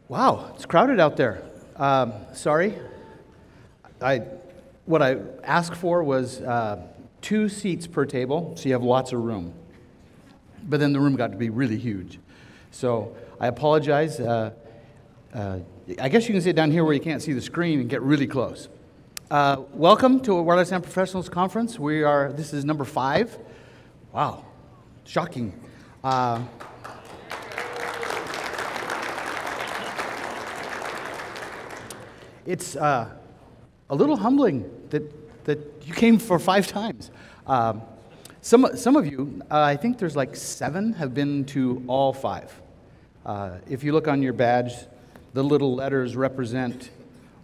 Wow, it's crowded out there. Sorry. What I asked for was 2 seats per table, so you have lots of room. But then the room got to be really huge. So I apologize. I guess you can sit down here where you can't see the screen and get really close. Welcome to a Wireless and Professionals Conference. This is number 5. Wow, shocking. It's a little humbling that you came for 5 times. Some of you, I think there's like 7, have been to all 5. If you look on your badge, the little letters represent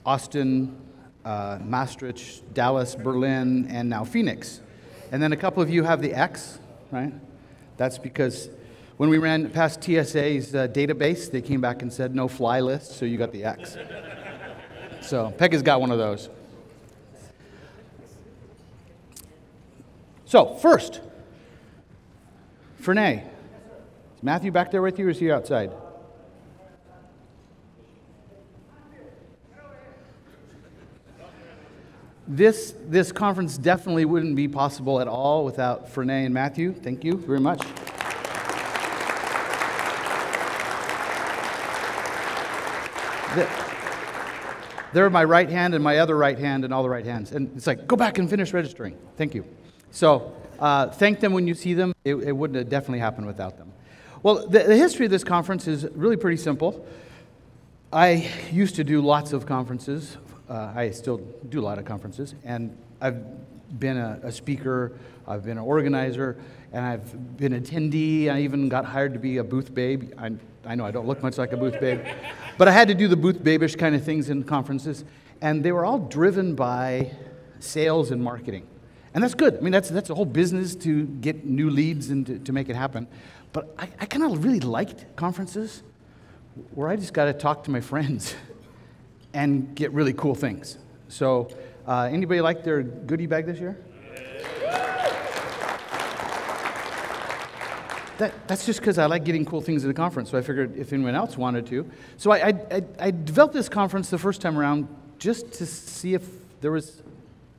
Austin, Maastricht, Dallas, Berlin, and now Phoenix. And then a couple of you have the X, right? That's because when we ran past TSA's database, they came back and said no fly list, so you got the X. So Peggy's got one of those. So first, Fernay. Is Matthew back there with you, or is he outside? This conference definitely wouldn't be possible at all without Fernay and Matthew. Thank you very much. They're my right hand and my other right hand and all the right hands. And it's like, go back and finish registering. Thank you. So thank them when you see them. It wouldn't have definitely happened without them. Well, the history of this conference is really pretty simple. I used to do lots of conferences. I still do a lot of conferences. And I've been a speaker. I've been an organizer. And I've been an attendee. I even got hired to be a booth babe. I know I don't look much like a booth babe. But I had to do the booth babish kind of things in conferences. And they were all driven by sales and marketing. And that's good. I mean, that's a whole business to get new leads and to make it happen. But I kind of really liked conferences where I just got to talk to my friends and get really cool things. So anybody like their goodie bag this year? That's just because I like getting cool things at a conference, so I figured if anyone else wanted to. So I developed this conference the first time around just to see if there was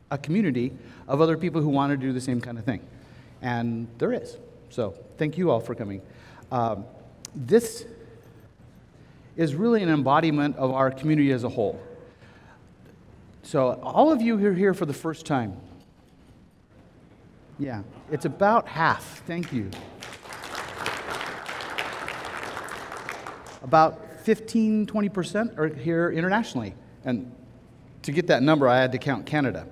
a community of other people who wanted to do the same kind of thing. And there is. So thank you all for coming. This is really an embodiment of our community as a whole. So all of you who are here for the first time, yeah, it's about half. Thank you. About 15-20% are here internationally. And to get that number, I had to count Canada.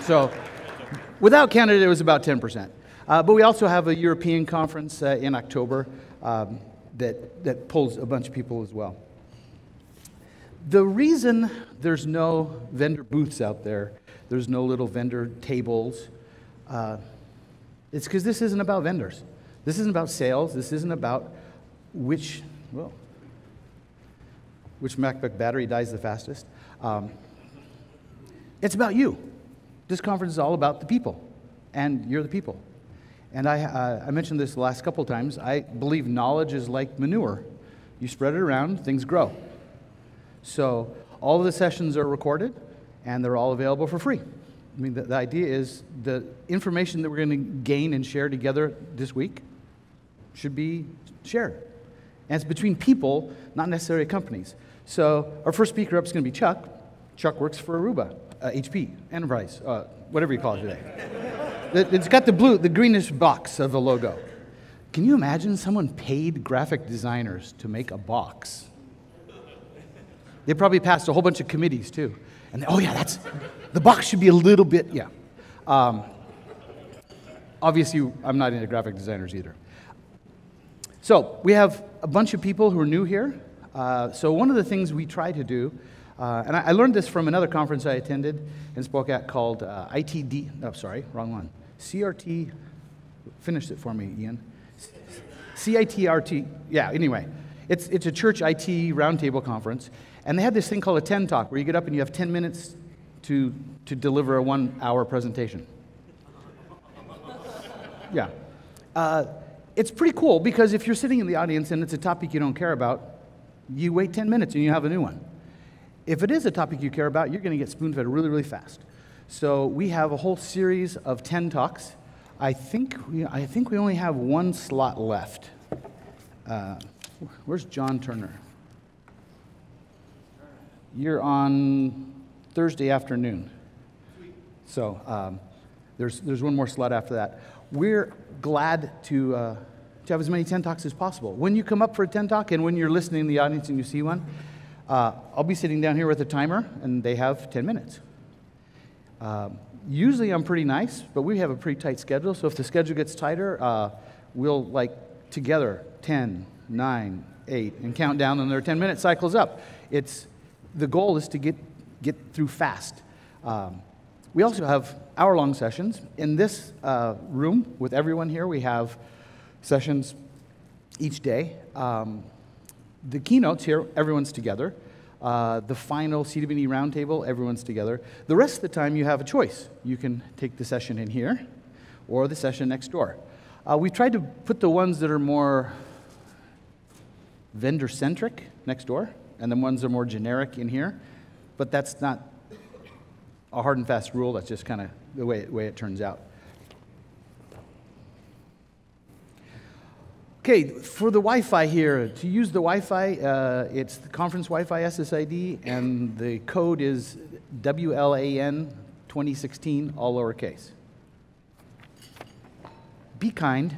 So without Canada, it was about 10%. But we also have a European conference in October that pulls a bunch of people as well. The reason there's no vendor booths out there, there's no little vendor tables, it's because this isn't about vendors. This isn't about sales. This isn't about which MacBook battery dies the fastest. It's about you. This conference is all about the people, and you're the people. And I mentioned this the last couple of times. I believe knowledge is like manure. You spread it around, things grow. So all of the sessions are recorded, and they're all available for free. I mean, the idea is the information that we're going to gain and share together this week should be shared. And it's between people, not necessarily companies. So our first speaker up is going to be Chuck. Chuck works for Aruba, HP, Enterprise, whatever you call it today. It's got the greenish box of the logo. Can you imagine someone paid graphic designers to make a box? They probably passed a whole bunch of committees too. And oh yeah, the box should be a little bit, yeah. Obviously, I'm not into graphic designers either. So we have a bunch of people who are new here. So one of the things we try to do, and I learned this from another conference I attended and spoke at called ITD, oh, sorry, wrong one. CRT, finish it for me, Ian. CITRT, yeah, anyway. It's a church IT roundtable conference, and they had this thing called a 10 talk, where you get up and you have 10 minutes to deliver a 1-hour presentation. Yeah. it's pretty cool because if you're sitting in the audience and it's a topic you don't care about, you wait 10 minutes and you have a new one. If it is a topic you care about, you're going to get spoon-fed really, really fast. So we have a whole series of 10 talks. I think we only have one slot left. Where's John Turner? You're on Thursday afternoon. So there's one more slot after that. We're glad to have as many 10 talks as possible. When you come up for a 10 talk and when you're listening in the audience and you see one, I'll be sitting down here with a timer, and they have 10 minutes. Usually I'm pretty nice, but we have a pretty tight schedule, so if the schedule gets tighter, we'll together 10, 9, 8, and count down, and their 10-minute cycles up. The goal is to get through fast. We also have hour-long sessions. In this room with everyone here, we have sessions each day. The keynotes here, everyone's together. The final CWD roundtable, everyone's together. The rest of the time, you have a choice. You can take the session in here or the session next door. We tried to put the ones that are more vendor-centric next door, and the ones that are more generic in here. But that's not a hard and fast rule. That's just kind of the way it turns out. Okay, for the Wi-Fi here, to use the Wi-Fi, it's the conference Wi-Fi SSID, and the code is WLAN 2016, all lowercase. Be kind.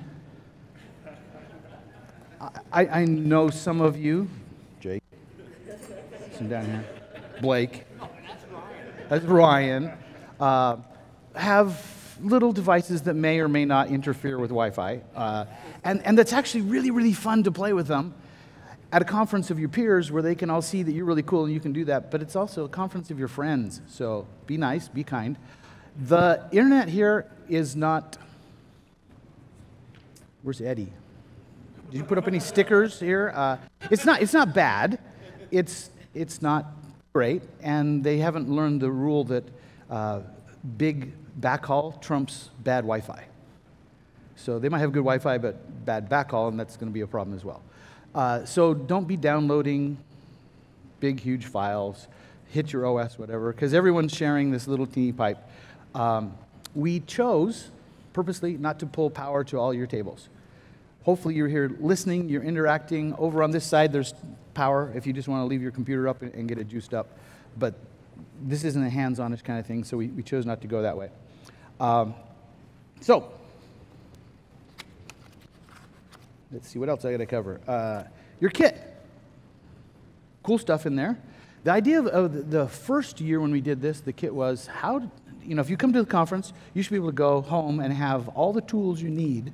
I know some of you, Jake, some down here, Blake, that's Ryan, have little devices that may or may not interfere with Wi-Fi. And that's actually really, really fun to play with them at a conference of your peers where they can all see that you're really cool and you can do that. But it's also a conference of your friends. So be nice, be kind. The internet here is not... Where's Eddie? Did you put up any stickers here? It's not bad. It's not great. And they haven't learned the rule that big backhaul trumps bad Wi-Fi. So they might have good Wi-Fi, but bad backhaul, and that's going to be a problem as well. So don't be downloading big, huge files, hit your OS, whatever, because everyone's sharing this little teeny pipe. We chose, purposely, not to pull power to all your tables. Hopefully you're here listening, you're interacting. Over on this side, there's power if you just want to leave your computer up and get it juiced up. But this isn't a hands-on-ish kind of thing, so we chose not to go that way. So, let's see what else I got to cover. Your kit. Cool stuff in there. The idea of the first year when we did this, the kit was how, if you come to the conference, you should be able to go home and have all the tools you need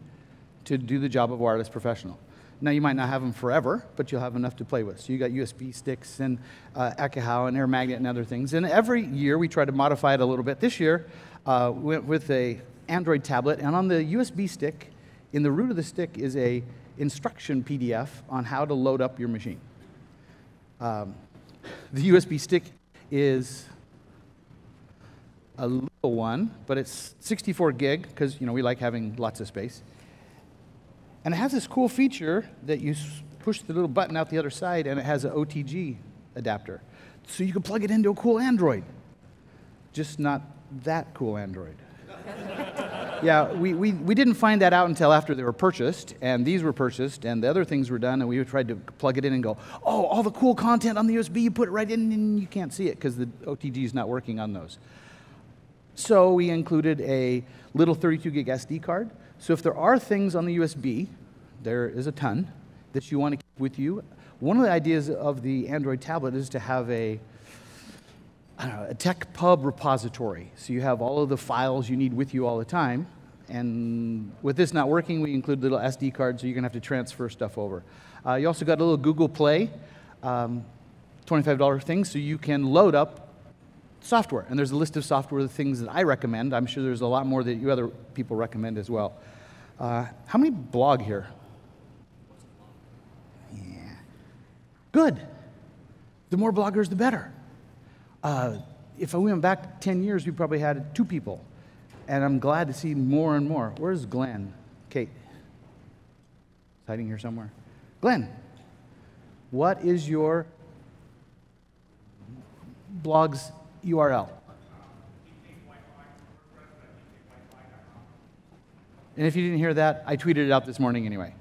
to do the job of wireless professional. Now, you might not have them forever, but you'll have enough to play with. So you got USB sticks and Ekahau and air magnet and other things. And every year we try to modify it a little bit. This year, we went with a Android tablet, and on the USB stick, in the root of the stick is a instruction PDF on how to load up your machine. The USB stick is a little one, but it's 64 gig, because we like having lots of space. And it has this cool feature that you push the little button out the other side, and it has an OTG adapter. So you can plug it into a cool Android. Just not that cool Android. Yeah, we didn't find that out until after they were purchased, and these were purchased, and the other things were done, and we tried to plug it in and go, oh, all the cool content on the USB, you put it right in, and you can't see it because the OTG is not working on those. So we included a little 32 gig SD card. So if there are things on the USB, there is a ton, that you want to keep with you, one of the ideas of the Android tablet is to have a tech pub repository. So you have all of the files you need with you all the time. And with this not working, we include little SD cards, so you're going to have to transfer stuff over. You also got a little Google Play, $25 thing, so you can load up software. And there's a list of software, the things that I recommend. I'm sure there's a lot more that you other people recommend as well. How many blog here? Yeah. Good. The more bloggers, the better. If I went back 10 years, we probably had 2 people. And I'm glad to see more and more. Where's Glenn? Kate? It's hiding here somewhere. Glenn, what is your blog's URL? And if you didn't hear that, I tweeted it out this morning anyway.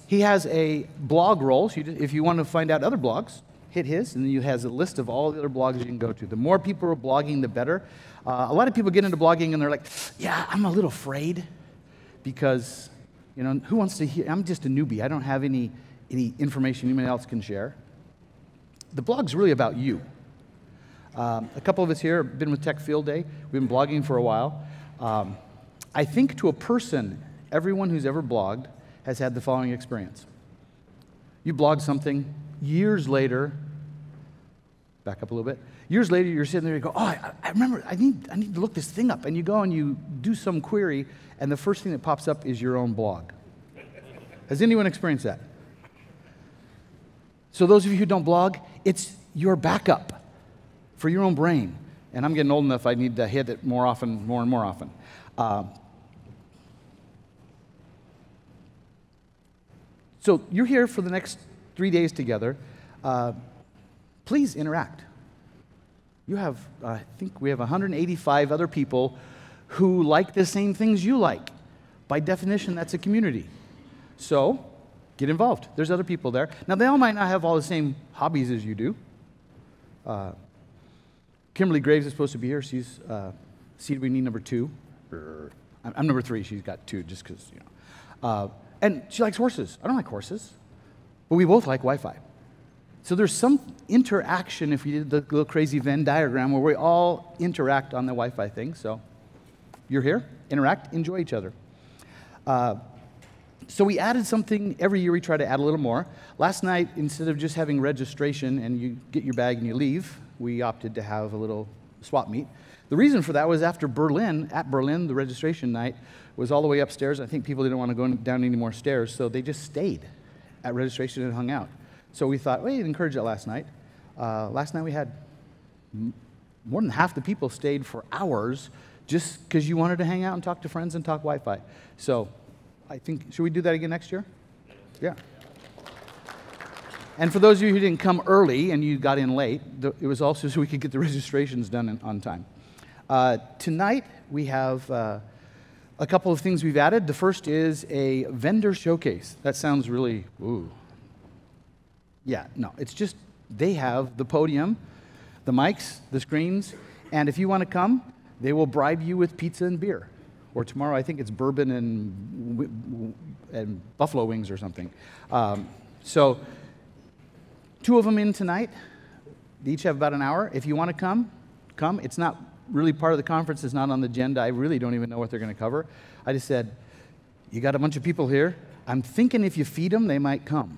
He has a blog roll. So if you want to find out other blogs, hit his, and then he has a list of all the other blogs you can go to. The more people are blogging, the better. A lot of people get into blogging and they're like, yeah, I'm a little afraid because, you know, who wants to hear? I'm just a newbie. I don't have any information anyone else can share. The blog's really about you. A couple of us here have been with Tech Field Day. We've been blogging for a while. I think to a person, everyone who's ever blogged has had the following experience. You blog something, years later, back up a little bit, years later you're sitting there and you go, oh, I remember, I need to look this thing up. And you go and you do some query, and the first thing that pops up is your own blog. Has anyone experienced that? So those of you who don't blog, it's your backup for your own brain. And I'm getting old enough, I need to hit it more and more often. So you're here for the next 3 days together. Please interact. You have, I think we have 185 other people who like the same things you like. By definition, that's a community. So get involved. There's other people there. Now, they all might not have all the same hobbies as you do. Kimberly Graves is supposed to be here. She's seated with me number 2. I'm number 3. She's got 2 just because, you know. And she likes horses. I don't like horses. But we both like Wi-Fi. So there's some interaction if we did the little crazy Venn diagram where we all interact on the Wi-Fi thing. So you're here, interact, enjoy each other. So we added something. Every year we try to add a little more. Last night, instead of just having registration and you get your bag and you leave, we opted to have a little swap meet. The reason for that was after Berlin, the registration night was all the way upstairs. I think people didn't want to go down any more stairs, so they just stayed at registration and hung out. So we thought, well, we'd encourage that last night. Last night we had more than half the people stayed for hours just because you wanted to hang out and talk to friends and talk Wi-Fi. So I think, should we do that again next year? Yeah. And for those of you who didn't come early and you got in late, it was also so we could get the registrations done on time. Tonight we have a couple of things we've added. The first is a vendor showcase. That sounds really, ooh. Yeah, no, it's just they have the podium, the mics, the screens, and if you want to come, they will bribe you with pizza and beer. Or tomorrow, I think it's bourbon and buffalo wings or something. So 2 of them in tonight. They each have about an hour. If you want to come, come. It's not really part of the conference. It's not on the agenda. I really don't even know what they're going to cover. I just said, you got a bunch of people here. I'm thinking if you feed them, they might come.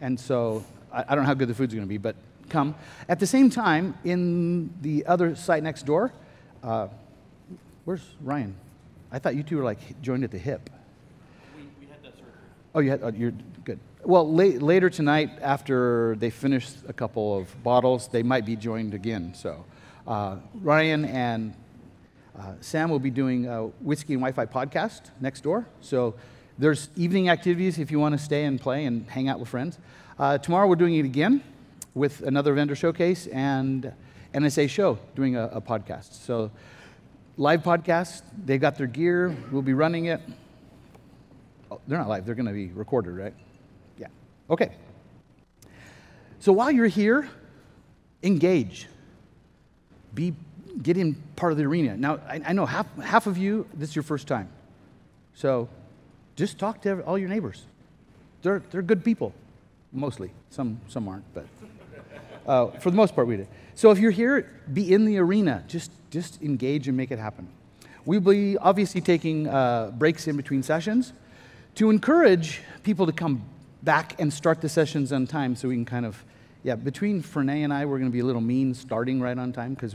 And so I don't know how good the food's going to be, but come. At the same time, in the other site next door, where's Ryan? I thought you two were like joined at the hip. We had that surgery. Oh, you had, you're good. Well, later tonight, after they finish a couple of bottles, they might be joined again. So Ryan and Sam will be doing a Whiskey and Wi-Fi podcast next door. So there's evening activities if you want to stay and play and hang out with friends. Tomorrow we're doing it again with another vendor showcase and NSA show doing a podcast. So live podcast, they got their gear, we'll be running it. Oh, they're not live, they're going to be recorded, right? Yeah. Okay. So while you're here, engage. Get in part of the arena. Now, I know half of you, this is your first time. So just talk to all your neighbors. They're good people, mostly. Some aren't, but for the most part we do. So if you're here, be in the arena. Just engage and make it happen. We'll be obviously taking breaks in between sessions to encourage people to come back and start the sessions on time so we can kind of, between Fernay and I, we're going to be a little mean starting right on time because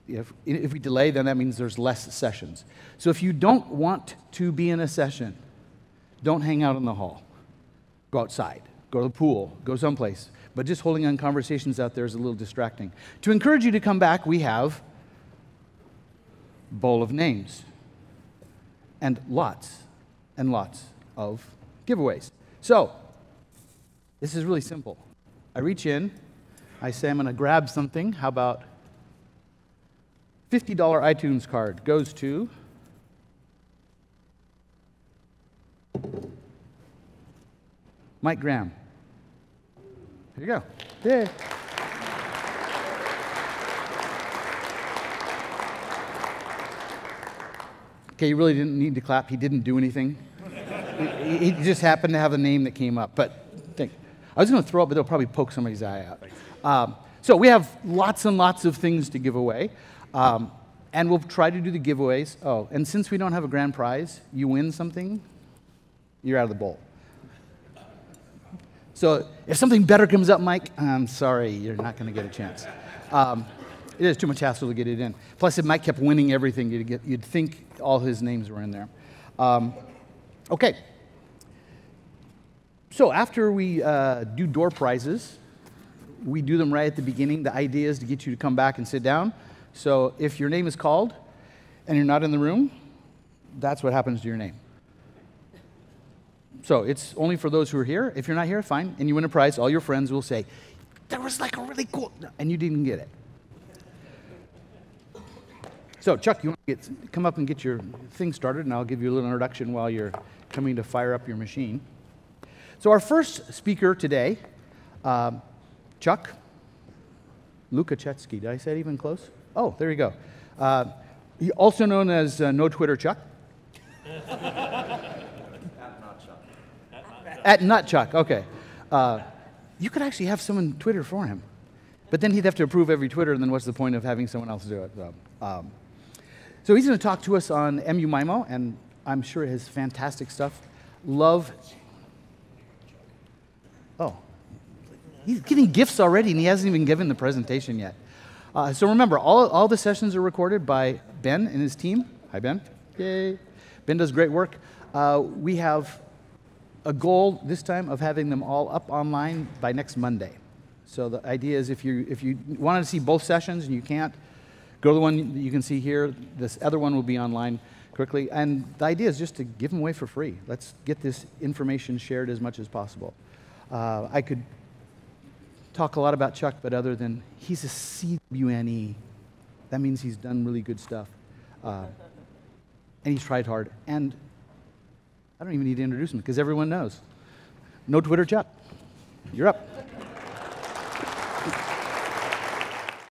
if we delay, then that means there's less sessions. So if you don't want to be in a session, don't hang out in the hall. Go outside. Go to the pool. Go someplace. But just holding on conversations out there is a little distracting. To encourage you to come back, we have bowl of names and lots of giveaways. So, this is really simple. I reach in, I say I'm going to grab something. How about $50 iTunes card goes to Mike Graham. Here you go. Yay. Okay, you really didn't need to clap. He didn't do anything. He just happened to have a name that came up. But I was going to throw it, but they'll probably poke somebody's eye out. So we have lots and lots of things to give away. And we'll try to do the giveaways. Oh, and since we don't have a grand prize, you win something, you're out of the bowl. So if something better comes up, Mike, I'm sorry, you're not going to get a chance. It is too much hassle to get it in. Plus, if Mike kept winning everything, you'd think all his names were in there. Okay. So after we do door prizes, we do them right at the beginning. The idea is to get you to come back and sit down. So if your name is called and you're not in the room, that's what happens to your name. So it's only for those who are here. If you're not here, fine. And you win a prize, all your friends will say, "There was like a really cool," and you didn't get it. So Chuck, you want to come up and get your thing started, and I'll give you a little introduction while you're coming to fire up your machine. So our first speaker today, Chuck Lukachetsky. Did I say it even close? Oh, there you go. Also known as No Twitter Chuck. At Nut Chuck, okay. You could actually have someone Twitter for him. But then he'd have to approve every Twitter, and then what's the point of having someone else do it? So he's going to talk to us on MU-MIMO, and I'm sure it has fantastic stuff. Oh. He's giving gifts already, and he hasn't even given the presentation yet. So remember, all the sessions are recorded by Ben and his team. Hi, Ben. Yay. Ben does great work. We have a goal this time of having them all up online by next Monday. So the idea is if you want to see both sessions and you can't, go to the one that you can see here. This other one will be online quickly. And the idea is just to give them away for free. Let's get this information shared as much as possible. I could talk a lot about Chuck, but other than he's a CWNE, that means he's done really good stuff. And he's tried hard. And I don't even need to introduce him because everyone knows. No Twitter Chuck. You're up.